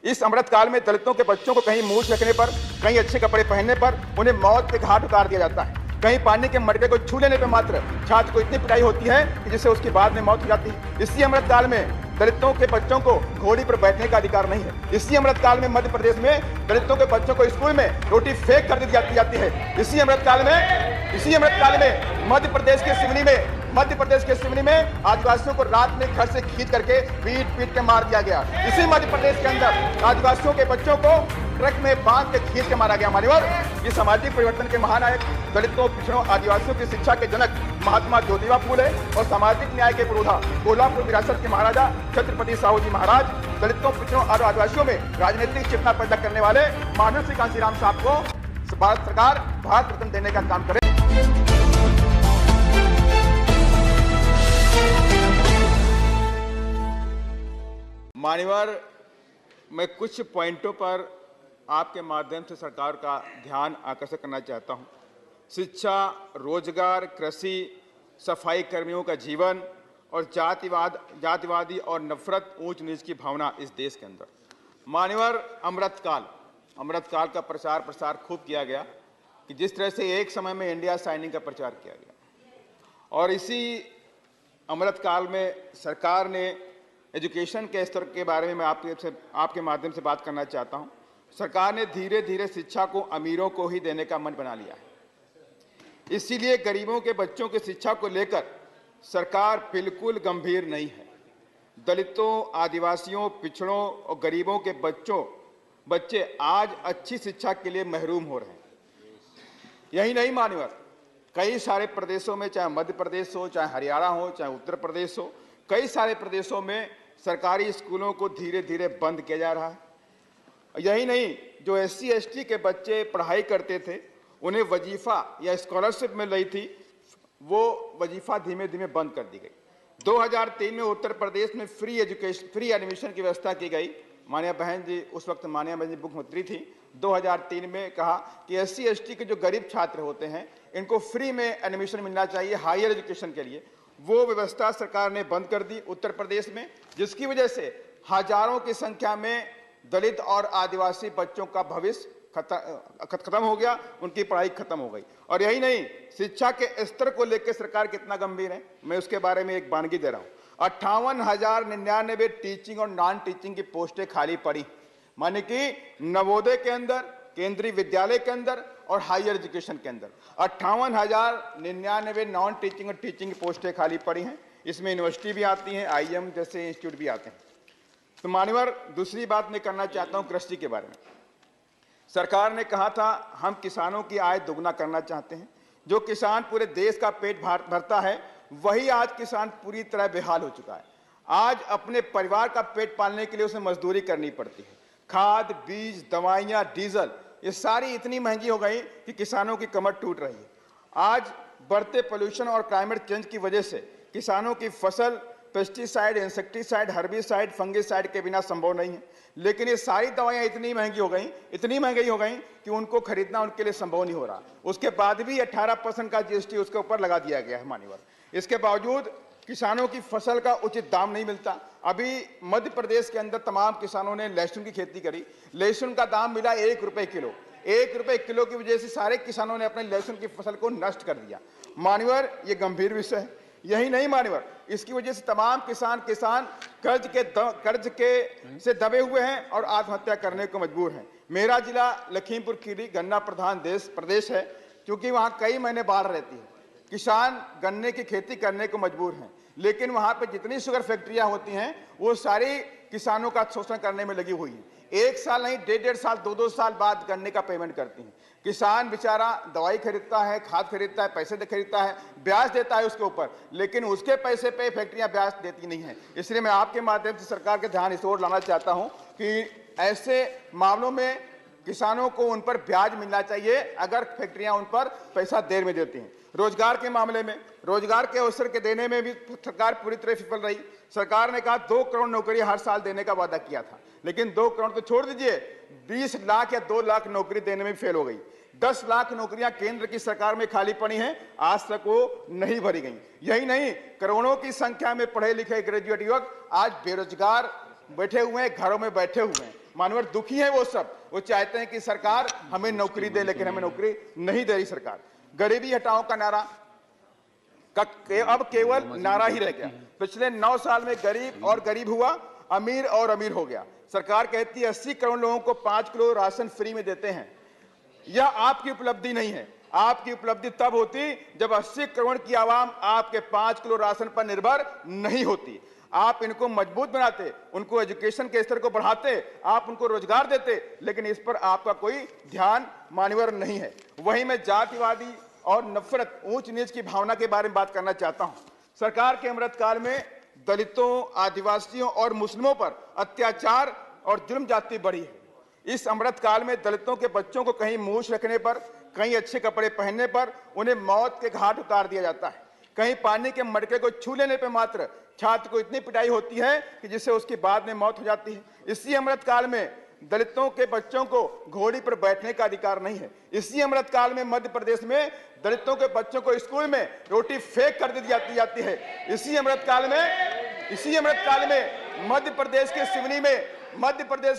इस अमृतकाल में दलितों के बच्चों को कहीं मूछ रखने पर, कहीं अच्छे कपड़े पहनने पर उन्हें मौत के घाट उतार दिया जाता है। कहीं पानी के मटके को छू लेने पर मात्र छात्र को इतनी पिटाई होती है कि जिससे उसकी बाद में मौत हो जाती है। इसी अमृतकाल में दलितों के बच्चों को घोड़ी पर बैठने का अधिकार नहीं है। इसी अमृतकाल में मध्य प्रदेश में दलितों के बच्चों को स्कूल में रोटी फेंक कर दी जाती है। इसी अमृतकाल में मध्य प्रदेश के सिवनी में आदिवासियों को रात में घर से खींच करके पीट के मार दिया गया। इसी मध्य प्रदेश के अंदर आदिवासियों के बच्चों को ट्रक में बांध के खींच के मारा गया। मान्यवर, ये सामाजिक परिवर्तन के महानायक, दलितों, पिछड़ों, आदिवासियों की शिक्षा के जनक महात्मा ज्योतिबा फूले और सामाजिक न्याय के पुरोधा कोल्हापुर विरासत के महाराजा छत्रपति साहू जी महाराज, दलितों, पिछड़ों और आदिवासियों में राजनीतिक चेतना पैदा करने वाले माननीय श्री कांशीराम साहब को भारत सरकार भारत रत्न देने का काम करे। मान्यवर, मैं कुछ पॉइंटों पर आपके माध्यम से सरकार का ध्यान आकर्षित करना चाहता हूं। शिक्षा, रोजगार, कृषि, सफाई कर्मियों का जीवन और जातिवादी और नफरत, ऊंच नीच की भावना इस देश के अंदर। मान्यवर, अमृतकाल का प्रचार प्रसार खूब किया गया कि जिस तरह से एक समय में इंडिया साइनिंग का प्रचार किया गया और इसी अमृतकाल में सरकार ने एजुकेशन के स्तर के बारे में मैं आपके माध्यम से बात करना चाहता हूं। सरकार ने धीरे धीरे शिक्षा को अमीरों को ही देने का मन बना लिया है। इसीलिए गरीबों के बच्चों की शिक्षा को लेकर सरकार बिल्कुल गंभीर नहीं है। दलितों, आदिवासियों, पिछड़ों और गरीबों के बच्चे आज अच्छी शिक्षा के लिए महरूम हो रहे हैं। यही नहीं मान्यवर, कई सारे प्रदेशों में, चाहे मध्य प्रदेश हो, चाहे हरियाणा हो, चाहे उत्तर प्रदेश हो, कई सारे प्रदेशों में सरकारी स्कूलों को धीरे धीरे बंद किया जा रहा है। यही नहीं, जो SC ST के बच्चे पढ़ाई करते थे, उन्हें वजीफा या स्कॉलरशिप मिल रही थी, वो वजीफा धीमे धीमे बंद कर दी गई। 2003 में उत्तर प्रदेश में फ्री एडमिशन की व्यवस्था की गई। माननीय बहन जी, उस वक्त माननीय बहन जी मुख्यमंत्री थी। 2003 में कहा कि SC ST के जो गरीब छात्र होते हैं, इनको फ्री में एडमिशन मिलना चाहिए हायर एजुकेशन के लिए। वो व्यवस्था सरकार ने बंद कर दी उत्तर प्रदेश में, जिसकी वजह से हजारों की संख्या में दलित और आदिवासी बच्चों का भविष्य खत्म हो गया, उनकी पढ़ाई खत्म हो गई। और यही नहीं, शिक्षा के स्तर को लेकर सरकार कितना गंभीर है, मैं उसके बारे में एक वानगी दे रहा हूं। 58,099 टीचिंग और नॉन टीचिंग की पोस्टें खाली पड़ी, माने कि नवोदय के अंदर, केंद्रीय विद्यालय के अंदर और हायर एजुकेशन के अंदर 58,099 नॉन टीचिंग और टीचिंग की पोस्टें खाली पड़ी हैं। इसमें यूनिवर्सिटी भी आती हैं, IIM जैसे इंस्टीट्यूट भी आते हैं। तो मान्यवर, दूसरी बात मैं करना चाहता हूं कृषि के बारे में। सरकार ने कहा था हम किसानों की आय दोगुना करना चाहते हैं। जो किसान पूरे देश का पेट भरता है, वही आज किसान पूरी तरह बेहाल हो चुका है। आज अपने परिवार का पेट पालने के लिए उसे मजदूरी करनी पड़ती है। खाद, बीज, दवाइयां, डीजल, ये सारी इतनी महंगी हो गई कि किसानों की कमर टूट रही है। आज बढ़ते पोल्यूशन और क्लाइमेट चेंज की वजह से किसानों की फसल पेस्टिसाइड, इंसेक्टिसाइड, हर्बिसाइड, फंगिसाइड के बिना संभव नहीं है। लेकिन ये सारी दवाइयां इतनी महंगी हो गई कि उनको खरीदना उनके लिए संभव नहीं हो रहा। उसके बाद भी 18% का GST उसके ऊपर लगा दिया गया है मान्यवर। इसके बावजूद किसानों की फसल का उचित दाम नहीं मिलता। अभी मध्य प्रदेश के अंदर तमाम किसानों ने लहसुन की खेती करी, लहसुन का दाम मिला 1 रुपए किलो। 1 रुपए किलो की वजह से सारे किसानों ने अपने लहसुन की फसल को नष्ट कर दिया। मान्यवर, ये गंभीर विषय है। यही नहीं मान्यवर, इसकी वजह से तमाम किसान कर्ज के से दबे हुए हैं और आत्महत्या करने को मजबूर हैं। मेरा जिला लखीमपुर खीरी गन्ना प्रधान प्रदेश है, क्योंकि वहां कई महीने बाढ़ रहती है। किसान गन्ने की खेती करने को मजबूर हैं, लेकिन वहां पे जितनी शुगर फैक्ट्रियां होती हैं, वो सारी किसानों का शोषण करने में लगी हुई हैं। 1 साल नहीं, 1.5 साल, 2-2 साल बाद गन्ने का पेमेंट करती हैं। किसान बेचारा दवाई खरीदता है, खाद खरीदता है, पैसे खरीदता है, ब्याज देता है उसके ऊपर, लेकिन उसके पैसे पे फैक्ट्रियां ब्याज देती नहीं है। इसलिए मैं आपके माध्यम से सरकार के ध्यान इस ओर लाना चाहता हूं कि ऐसे मामलों में किसानों को उन पर ब्याज मिलना चाहिए अगर फैक्ट्रियां उन पर पैसा देर में देती हैं। रोजगार के मामले में, रोजगार के अवसर के देने में भी सरकार पूरी तरह विफल रही। सरकार ने कहा 2 करोड़ नौकरी हर साल देने का वादा किया था, लेकिन 2 करोड़ तो छोड़ दीजिए, 20 लाख या 2 लाख नौकरी देने में फेल हो गई। 10 लाख नौकरियां केंद्र की सरकार में खाली पड़ी हैं, आज तक वो नहीं भरी गई। यही नहीं, करोड़ों की संख्या में पढ़े लिखे ग्रेजुएट युवक आज बेरोजगार बैठे हुए हैं, घरों में बैठे हुए हैं। मानवर दुखी है वो सब, वो चाहते हैं कि सरकार हमें नौकरी दे, लेकिन हमें नौकरी नहीं दे रही सरकार। गरीबी हटाओ का नारा अब केवल नारा ही रह गया। पिछले 9 साल में गरीब और गरीब हुआ, अमीर और अमीर हो गया। सरकार कहती है 80 करोड़ लोगों को 5 किलो राशन फ्री में देते हैं। यह आपकी उपलब्धि नहीं है। आपकी उपलब्धि तब होती जब 80 करोड़ की आवाम आपके 5 किलो राशन पर निर्भर नहीं होती। आप इनको मजबूत बनाते, उनको एजुकेशन के स्तर को बढ़ाते, आप उनको रोजगार देते, लेकिन इस पर आपका कोई ध्यान मान्यवर नहीं है। वहीं मैं जातिवादी और नफरत, ऊंच नीच की भावना के बारे में बात करना चाहता हूं। सरकार के अमृतकाल में दलितों, आदिवासियों और मुस्लिमों पर अत्याचार और जुल्म जाति बढ़ी है। इस अमृतकाल में दलितों के बच्चों को कहीं मूछ रखने पर, कहीं अच्छे कपड़े पहनने पर उन्हें मौत के घाट उतार दिया जाता है। कहीं पानी के मटके को छू लेने पर मात्र छात्र को इतनी पिटाई होती है कि जिससे उसकी बाद में मौत हो जाती है। इसी अमृतकाल में दलितों के बच्चों को घोड़ी पर बैठने का अधिकार नहीं है। इसी अमृतकाल में मध्य प्रदेश में दलितों के बच्चों को स्कूल में रोटी फेंक कर दी जाती है। इसी अमृतकाल में मध्य प्रदेश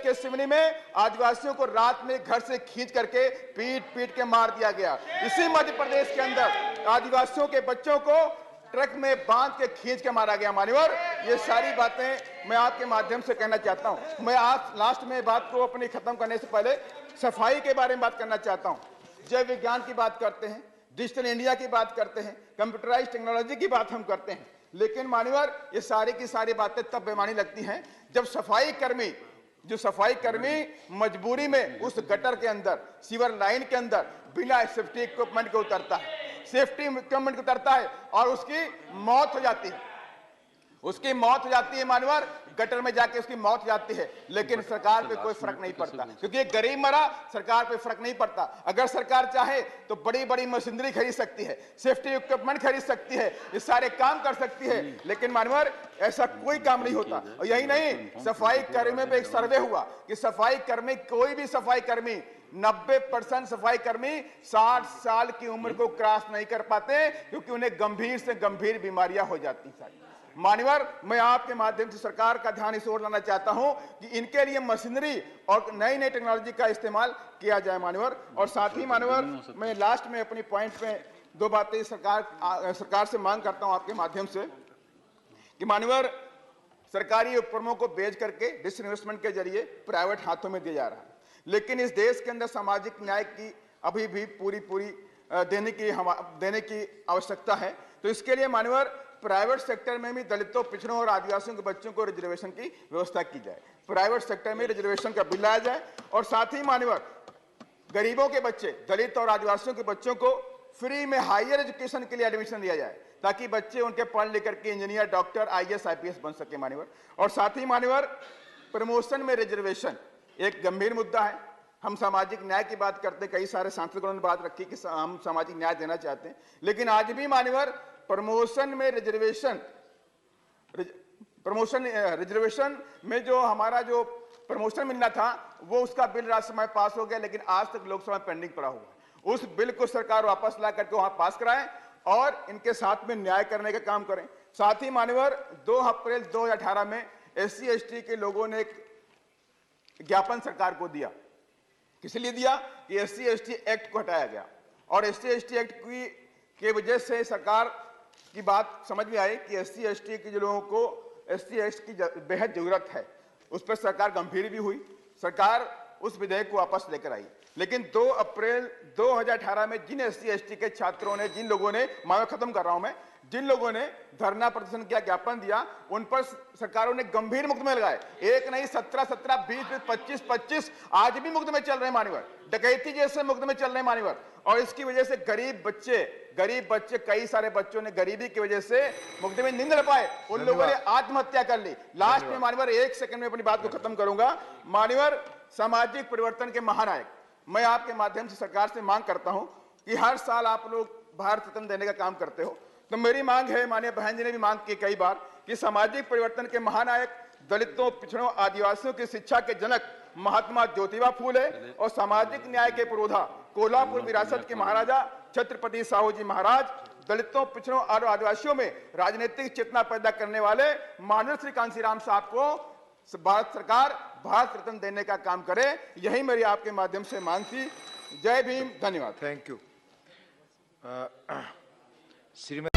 के सिवनी में आदिवासियों को रात में घर से खींच करके पीट के मार दिया गया। इसी मध्य प्रदेश के अंदर आदिवासियों के बच्चों को ट्रक में बांध के खींच के मारा गया। मान्यवर, ये सारी बातें मैं आपके माध्यम से कहना चाहता हूं। मैं आज लास्ट में बात को अपनी खत्म करने से पहले सफाई के बारे में बात करना चाहता हूं। जैव विज्ञान की बात करते हैं, डिजिटल इंडिया की बात करते हैं, कंप्यूटराइज्ड टेक्नोलॉजी की बात हम करते हैं, लेकिन मान्यवर ये सारी की सारी बातें तब बेमानी लगती हैं जब सफाई कर्मी मजबूरी में उस गटर के अंदर, सीवर लाइन के अंदर बिना सेफ्टी इक्विपमेंट के उतरता है और उसकी मौत हो जाती है। मानवर गटर में जाके उसकी मौत हो जाती है, लेकिन सरकार पे कोई फर्क नहीं पड़ता, क्योंकि एक गरीब मरा, सरकार पे फर्क नहीं पड़ता। अगर सरकार चाहे तो बड़ी बड़ी मशीनरी खरीद सकती है, सेफ्टी इक्विपमेंट खरीद सकती है, ये सारे काम कर सकती है, लेकिन मानवर ऐसा कोई काम नहीं होता। और यही नहीं, सफाई कर्मियों पे एक सर्वे हुआ कि कोई भी सफाई कर्मी 90% सफाई कर्मी 60 साल की उम्र को क्रॉस नहीं कर पाते, क्योंकि उन्हें गंभीर से गंभीर बीमारियां हो जाती हैं। मान्यवर, मैं आपके माध्यम से सरकार का ध्यान इस ओर लाना चाहता हूं कि इनके लिए मशीनरी और नई टेक्नोलॉजी का इस्तेमाल किया जाए मान्यवर। और साथ ही मान्यवर, मैं लास्ट में अपनी पॉइंट में 2 बातें सरकार से मांग करता हूं आपके माध्यम से कि मान्यवर, सरकारी उपक्रमों को बेच करके डिसइन्वेस्टमेंट के जरिए प्राइवेट हाथों में दिया जा रहा है, लेकिन इस देश के अंदर सामाजिक न्याय की अभी भी पूरी देने की आवश्यकता है। तो इसके लिए मान्यवर प्राइवेट सेक्टर में भी दलितों, पिछड़ों और आदिवासियों के बच्चों को रिजर्वेशन की व्यवस्था की जाए। प्राइवेट सेक्टर में रिजर्वेशन का बिल लाया जाए और साथ ही मान्यवर गरीबों के बच्चे, दलित और आदिवासियों के बच्चों को फ्री में हायर एजुकेशन के लिए एडमिशन दिया जाए, ताकि बच्चे उनके पढ़ लिख करके इंजीनियर, डॉक्टर, IAS, IPS बन सके मान्यवर। और साथ ही मान्यवर प्रमोशन में रिजर्वेशन एक गंभीर मुद्दा है। हम सामाजिक न्याय की बात करते, कई सारे सांसदों ने बात रखी कि हम सामाजिक न्याय देना चाहते हैं, लेकिन आज भी मान्यवर प्रमोशन रिजर्वेशन में जो हमारा जो प्रमोशन मिलना था, वो उसका बिल राज्यसभा में पास हो गया, लेकिन आज तक लोकसभा में पेंडिंग पड़ा हुआ है। उस बिल को सरकार वापस ला करके वहां पास कराए और इनके साथ में न्याय करने का काम करें। साथ ही मान्यवर 2 अप्रैल 2018 में SC ST के लोगों ने एक ज्ञापन सरकार को दिया। किस लिए दिया? कि SC ST एक्ट को हटाया गया और SC ST एक्ट की वजह से सरकार की बात समझ में आई कि SC ST के जो लोगों को SC ST की बेहद जरूरत है, उस पर सरकार गंभीर भी हुई। सरकार उस विधेयक को वापस लेकर आई, लेकिन 2 अप्रैल 2018 में जिन SC ST के छात्रों ने, जिन लोगों ने, खत्म कर रहा हूं मैं, जिन लोगों ने धरना प्रदर्शन किया, ज्ञापन दिया, उन पर सरकारों ने गंभीर मुकदमे लगाए। एक नहीं, 17, 20, 25 आज भी मुकदमे चल रहे हैं मान्यवर, डकैती जैसे मुकदमे चल रहे हैं मान्यवर। और इसकी वजह से गरीब बच्चे, कई सारे बच्चों ने गरीबी की वजह से मुकदमे नहीं लड़ पाए, उन लोगों ने आत्महत्या कर ली। लास्ट में मान्यवर 1 सेकंड में अपनी बात को खत्म करूंगा। मान्यवर, सामाजिक परिवर्तन के महानायक, मैं आपके माध्यम से सरकार से मांग करता हूं कि हर साल आप लोग भारत रत्न देने का काम करते हो, तो मेरी मांग है, माननीय बहन जी ने भी मांग की कई बार, कि सामाजिक परिवर्तन के महानायक, दलितों, पिछड़ों, आदिवासियों की शिक्षा के जनक महात्मा ज्योतिबा फूले और सामाजिक न्याय के पुरोधा, कोल्हापुर विरासत के महाराजा छत्रपति साहू जी महाराज, दलितों, पिछड़ों और आदिवासियों में राजनीतिक चेतना पैदा करने वाले माननीय श्री कांशीराम साहब को भारत सरकार भारत रत्न देने का काम करे। यही मेरी आपके माध्यम से मांग थी। जय भीम, धन्यवाद। Thank you. श्रीमती